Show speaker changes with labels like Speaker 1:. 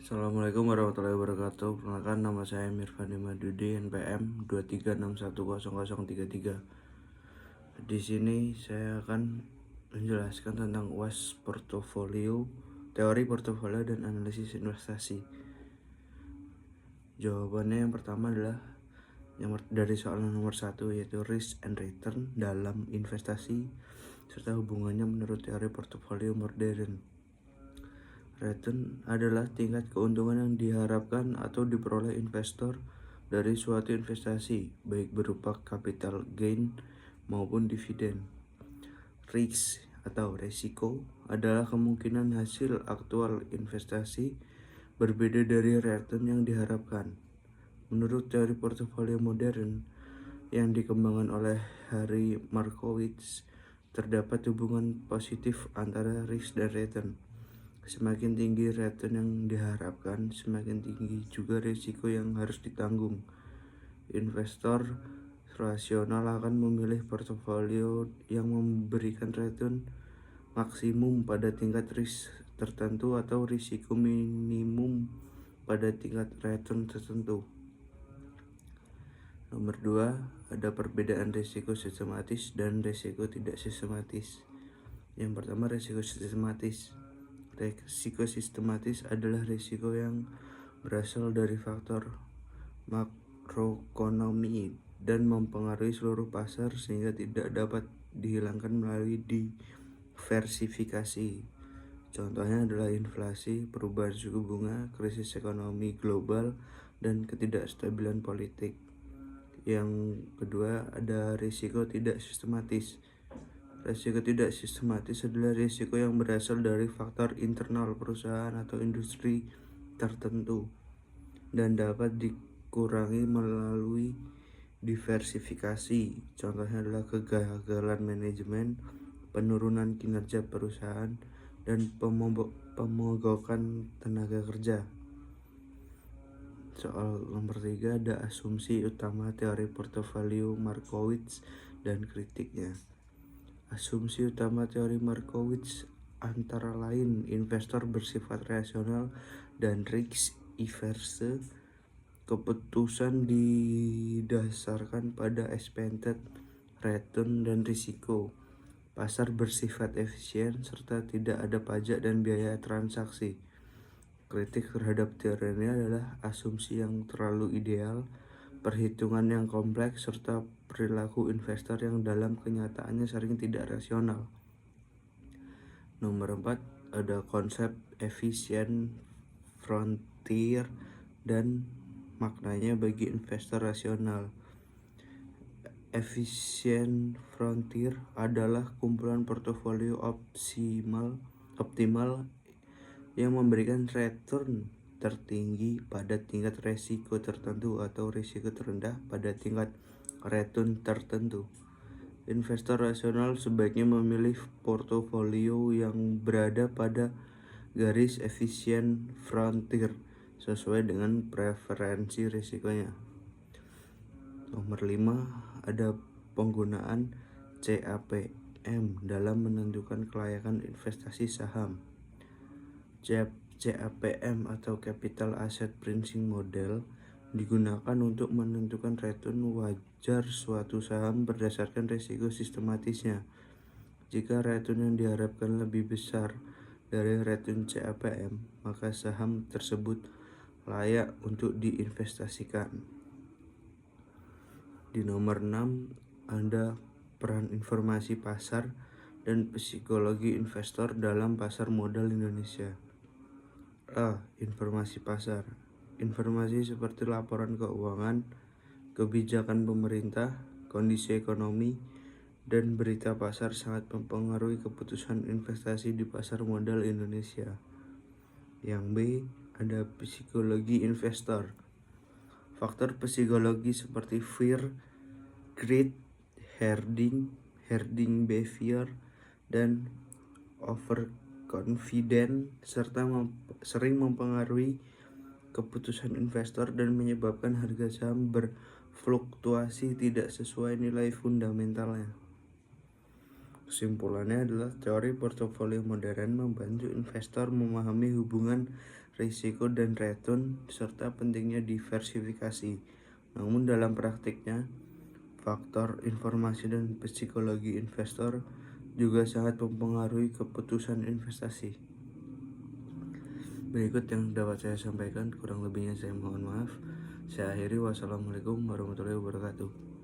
Speaker 1: Assalamualaikum warahmatullahi wabarakatuh. Perkenalkan, nama saya Mirfani Madudi, NPM 23610033. Di sini saya akan menjelaskan tentang UAS portofolio, teori portofolio dan analisis investasi. Jawabannya yang pertama adalah dari soal nomor 1, yaitu risk and return dalam investasi serta hubungannya menurut teori portofolio modern. Return adalah tingkat keuntungan yang diharapkan atau diperoleh investor dari suatu investasi, baik berupa capital gain maupun dividen. Risk atau resiko adalah kemungkinan hasil aktual investasi berbeda dari return yang diharapkan. Menurut teori portofolio modern yang dikembangkan oleh Harry Markowitz, terdapat hubungan positif antara risk dan return. Semakin tinggi return yang diharapkan, semakin tinggi juga risiko yang harus ditanggung. Investor rasional akan memilih portofolio yang memberikan return maksimum pada tingkat risk tertentu atau risiko minimum pada tingkat return tertentu. Nomor 2, ada perbedaan risiko sistematis dan risiko tidak sistematis. Yang pertama, risiko sistematis. Risiko sistematis adalah risiko yang berasal dari faktor makroekonomi dan mempengaruhi seluruh pasar sehingga tidak dapat dihilangkan melalui diversifikasi. Contohnya adalah inflasi, perubahan suku bunga, krisis ekonomi global, dan ketidakstabilan politik. Yang kedua, ada risiko tidak sistematis. Risiko tidak sistematis adalah risiko yang berasal dari faktor internal perusahaan atau industri tertentu dan dapat dikurangi melalui diversifikasi. Contohnya adalah kegagalan manajemen, penurunan kinerja perusahaan, dan pemogokan tenaga kerja. Soal nomor 3, ada asumsi utama teori portofolio Markowitz dan kritiknya. Asumsi utama teori Markowitz antara lain investor bersifat rasional dan risk-averse. Keputusan didasarkan pada expected return dan risiko. Pasar bersifat efisien serta tidak ada pajak dan biaya transaksi. Kritik terhadap teori ini adalah asumsi yang terlalu ideal, perhitungan yang kompleks, serta perilaku investor yang dalam kenyataannya sering tidak rasional. Nomor 4, ada konsep efisien frontier dan maknanya bagi investor rasional. Efisien frontier adalah kumpulan portofolio optimal yang memberikan return tertinggi pada tingkat resiko tertentu atau risiko terendah pada tingkat return tertentu. Investor rasional sebaiknya memilih portofolio yang berada pada garis efisien frontier sesuai dengan preferensi risikonya. Nomor 5, ada penggunaan CAPM dalam menentukan kelayakan investasi saham. CAPM atau Capital Asset Pricing Model digunakan untuk menentukan return wajar suatu saham berdasarkan risiko sistematisnya. Jika return yang diharapkan lebih besar dari return CAPM, maka saham tersebut layak untuk diinvestasikan. Di nomor 6, ada peran informasi pasar dan psikologi investor dalam pasar modal Indonesia. Informasi pasar. Informasi seperti laporan keuangan, kebijakan pemerintah, kondisi ekonomi, dan berita pasar sangat mempengaruhi keputusan investasi di pasar modal Indonesia. Yang B, ada psikologi investor. Faktor psikologi seperti fear, greed, herding behavior, dan overconfident serta sering mempengaruhi keputusan investor dan menyebabkan harga saham berfluktuasi tidak sesuai nilai fundamentalnya. Kesimpulannya adalah teori portofolio modern membantu investor memahami hubungan risiko dan return serta pentingnya diversifikasi. Namun dalam praktiknya, faktor informasi dan psikologi investor juga sangat mempengaruhi keputusan investasi. Berikut yang dapat saya sampaikan, kurang lebihnya saya mohon maaf. Saya akhiri, wassalamualaikum warahmatullahi wabarakatuh.